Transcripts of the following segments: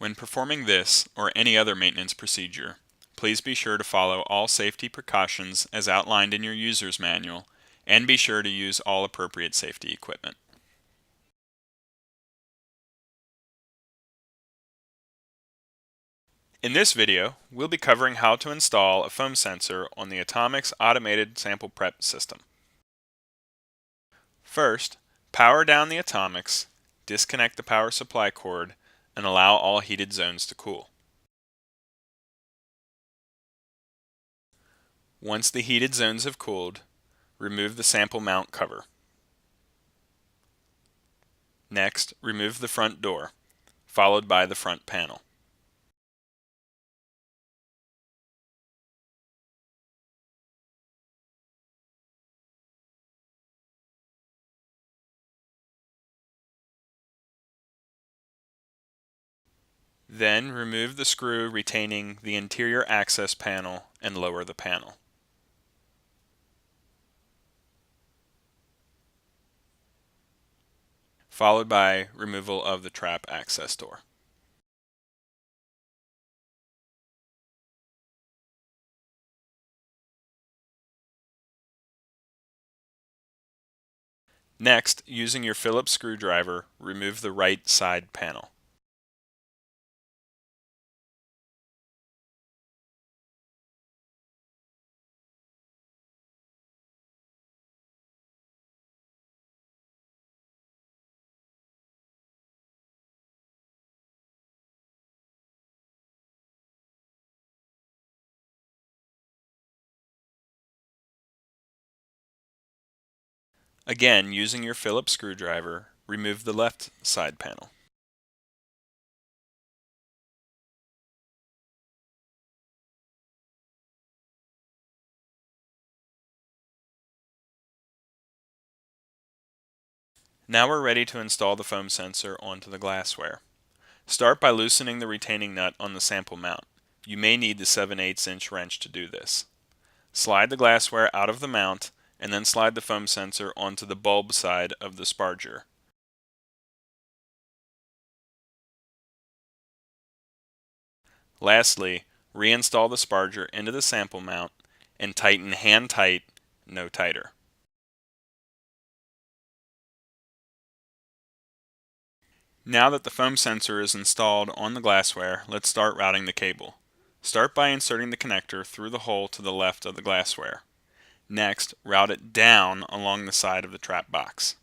When performing this or any other maintenance procedure, please be sure to follow all safety precautions as outlined in your user's manual, and be sure to use all appropriate safety equipment. In this video, we'll be covering how to install a foam sensor on the Atomx automated sample prep system. First, power down the Atomx, disconnect the power supply cord, and allow all heated zones to cool. Once the heated zones have cooled, remove the sample mount cover. Next, remove the front door, followed by the front panel. Then remove the screw retaining the interior access panel and lower the panel. Followed by removal of the trap access door. Next, using your Phillips screwdriver, remove the right side panel. Again, using your Phillips screwdriver, remove the left side panel. Now we're ready to install the foam sensor onto the glassware. Start by loosening the retaining nut on the sample mount. You may need the 7/8" wrench to do this. Slide the glassware out of the mount and then slide the foam sensor onto the bulb side of the sparger. Lastly, reinstall the sparger into the sample mount and tighten hand tight, no tighter. Now that the foam sensor is installed on the glassware, let's start routing the cable. Start by inserting the connector through the hole to the left of the glassware. Next, route it down along the side of the trap box.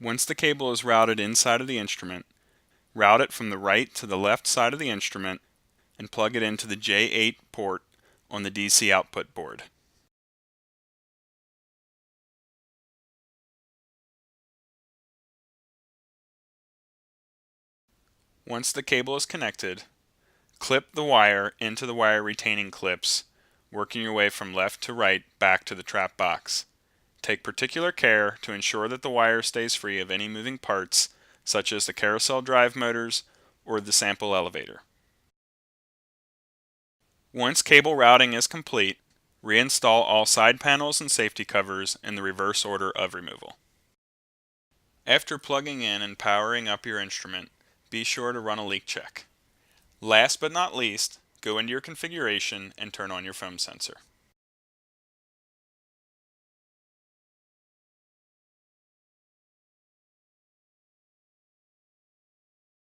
Once the cable is routed inside of the instrument, route it from the right to the left side of the instrument and plug it into the J8 port on the DC output board. Once the cable is connected, clip the wire into the wire retaining clips, working your way from left to right back to the trap box. Take particular care to ensure that the wire stays free of any moving parts, such as the carousel drive motors or the sample elevator. Once cable routing is complete, reinstall all side panels and safety covers in the reverse order of removal. After plugging in and powering up your instrument, be sure to run a leak check. Last but not least, go into your configuration and turn on your foam sensor.